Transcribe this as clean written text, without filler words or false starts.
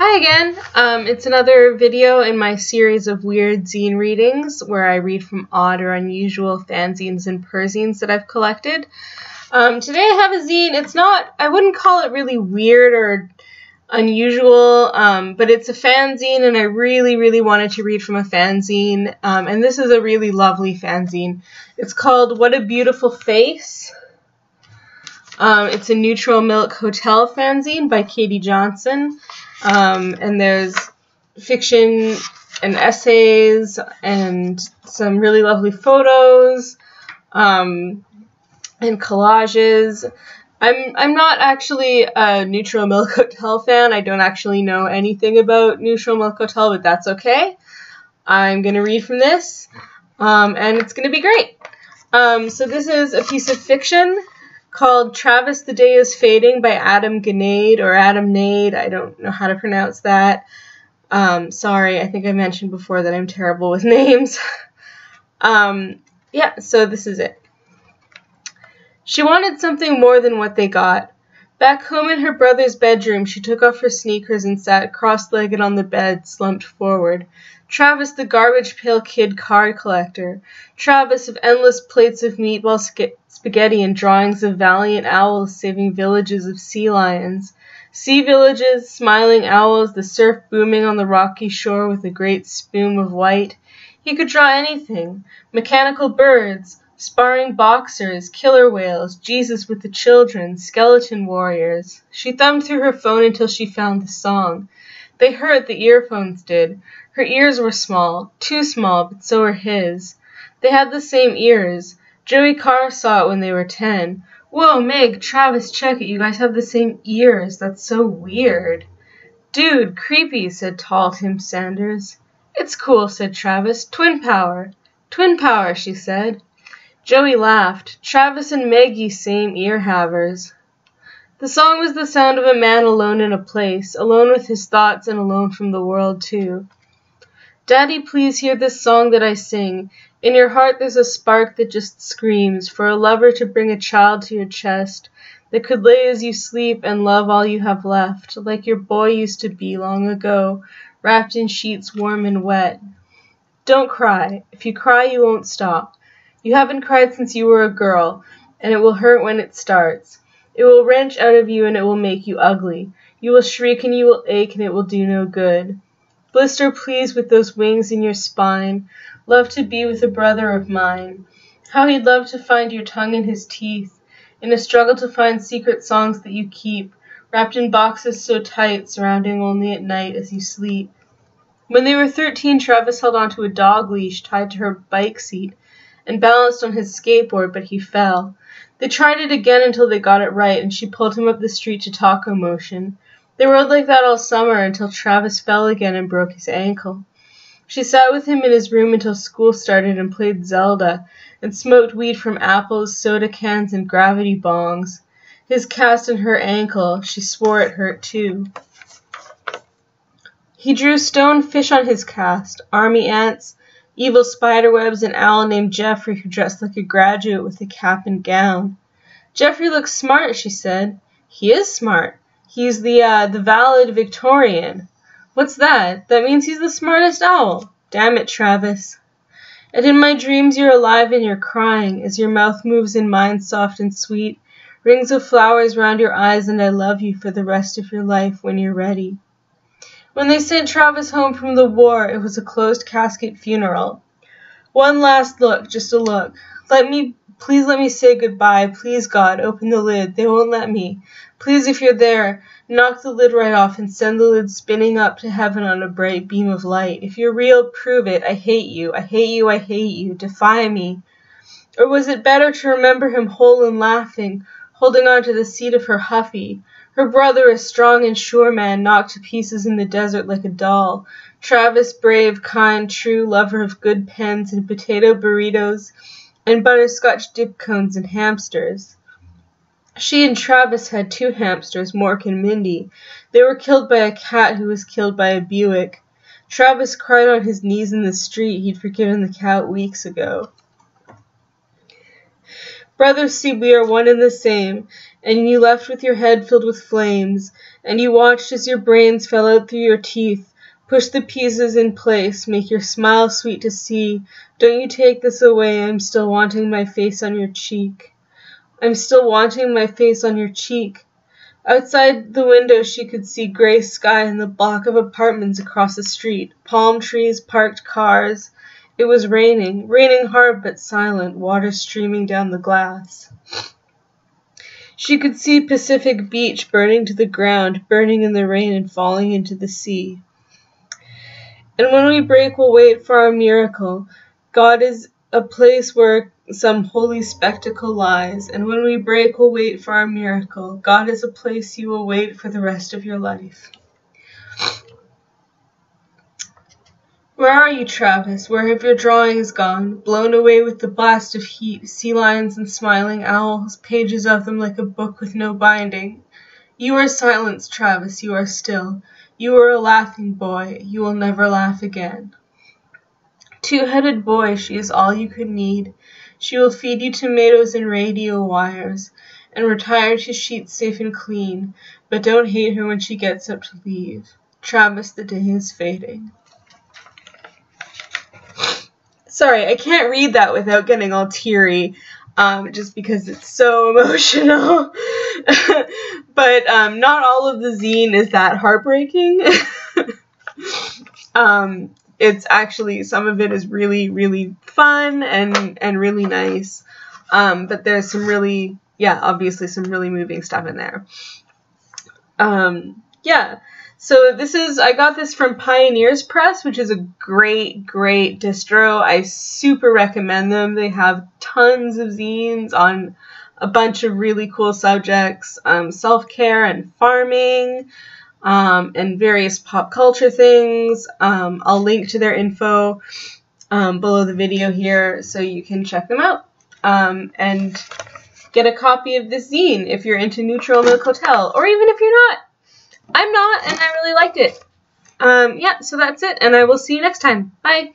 Hi again. It's another video in my series of weird zine readings where I read from odd or unusual fanzines and perzines that I've collected. Today I have a zine. I wouldn't call it really weird or unusual, but it's a fanzine and I really wanted to read from a fanzine. And this is a really lovely fanzine. It's called What a Beautiful Face. It's a Neutral Milk Hotel fanzine by Katie Johnson. And there's fiction and essays and some really lovely photos, and collages. I'm not actually a Neutral Milk Hotel fan. I don't actually know anything about Neutral Milk Hotel, but that's okay. I'm going to read from this, and it's going to be great. So this is a piece of fiction called Travis, the Day is Fading by Adam Gnade, or Adam Gnade. I don't know how to pronounce that. Sorry, I think I mentioned before that I'm terrible with names. Yeah, so this is it. She wanted something more than what they got. Back home in her brother's bedroom, she took off her sneakers and sat cross-legged on the bed, slumped forward. Travis, the garbage pail kid card collector. Travis of endless plates of meatball spaghetti and drawings of valiant owls saving villages of sea lions. Sea villages, smiling owls, the surf booming on the rocky shore with a great spume of white. He could draw anything. Mechanical birds, sparring boxers, killer whales, Jesus with the children, skeleton warriors. She thumbed through her phone until she found the song. They hurt, the earphones did. Her ears were small, too small, but so were his. They had the same ears. Joey Carr saw it when they were 10. Whoa, Meg, Travis, check it. You guys have the same ears. That's so weird. Dude, creepy, said tall Tim Sanders. It's cool, said Travis. Twin power. Twin power, she said. Joey laughed. Travis and Maggie, same ear havers. The song was the sound of a man alone in a place, alone with his thoughts and alone from the world, too. Daddy, please hear this song that I sing. In your heart there's a spark that just screams for a lover to bring a child to your chest that could lay as you sleep and love all you have left, like your boy used to be long ago, wrapped in sheets warm and wet. Don't cry. If you cry, you won't stop. You haven't cried since you were a girl, and it will hurt when it starts. It will wrench out of you and it will make you ugly. You will shriek and you will ache and it will do no good. Blister, please, with those wings in your spine. Love to be with a brother of mine. How he'd love to find your tongue in his teeth, in a struggle to find secret songs that you keep, wrapped in boxes so tight, surrounding only at night as you sleep. When they were 13, Travis held onto a dog leash tied to her bike seat and balanced on his skateboard, but he fell. They tried it again until they got it right, and she pulled him up the street to Taco Motion. They rode like that all summer until Travis fell again and broke his ankle. She sat with him in his room until school started and played Zelda and smoked weed from apples, soda cans, and gravity bongs. His cast and her ankle, she swore it hurt too. He drew stone fish on his cast, army ants, evil spiderwebs, an owl named Jeffrey who dressed like a graduate with a cap and gown. Jeffrey looks smart, she said. He is smart. He's the valedictorian. What's that? That means he's the smartest owl. Damn it, Travis. And in my dreams you're alive and you're crying, as your mouth moves in mine soft and sweet, rings of flowers round your eyes, and I love you for the rest of your life when you're ready. When they sent Travis home from the war, it was a closed casket funeral. One last look, just a look. Please let me say goodbye. Please, God, open the lid. They won't let me. Please, if you're there, knock the lid right off and send the lid spinning up to heaven on a bright beam of light. If you're real, prove it. I hate you. I hate you. I hate you. Defy me. Or was it better to remember him whole and laughing, holding on to the seat of her Huffy? Her brother, a strong and sure man, knocked to pieces in the desert like a doll. Travis, brave, kind, true, lover of good pens and potato burritos and butterscotch dip cones and hamsters. She and Travis had 2 hamsters, Mork and Mindy. They were killed by a cat who was killed by a Buick. Travis cried on his knees in the street. He'd forgiven the cat weeks ago. Brothers, see, we are one and the same, and you left with your head filled with flames, and you watched as your brains fell out through your teeth. Push the pieces in place, make your smile sweet to see. Don't you take this away, I'm still wanting my face on your cheek. I'm still wanting my face on your cheek. Outside the window she could see gray sky and the block of apartments across the street, palm trees, parked cars. It was raining hard but silent, water streaming down the glass. She could see Pacific Beach burning to the ground, burning in the rain and falling into the sea. And when we break, we'll wait for our miracle. God is a place where some holy spectacle lies. And when we break, we'll wait for our miracle. God is a place you will wait for the rest of your life. Where are you, Travis? Where have your drawings gone? Blown away with the blast of heat, sea lions and smiling owls, pages of them like a book with no binding. You are silenced, Travis, you are still. You are a laughing boy, you will never laugh again. Two-headed boy, she is all you could need. She will feed you tomatoes and radio wires, and retire to sheets safe and clean, but don't hate her when she gets up to leave. Travis, the day is fading. Sorry, I can't read that without getting all teary, just because it's so emotional. But not all of the zine is that heartbreaking. It's actually, some of it is really, really fun and really nice. But there's some really, obviously some really moving stuff in there. So I got this from Pioneers Press, which is a great, great distro. I super recommend them. They have tons of zines on a bunch of really cool subjects, self-care and farming, and various pop culture things. I'll link to their info below the video here so you can check them out. And get a copy of this zine if you're into Neutral Milk Hotel, or even if you're not. I'm not, and I really liked it. So that's it, and I will see you next time. Bye!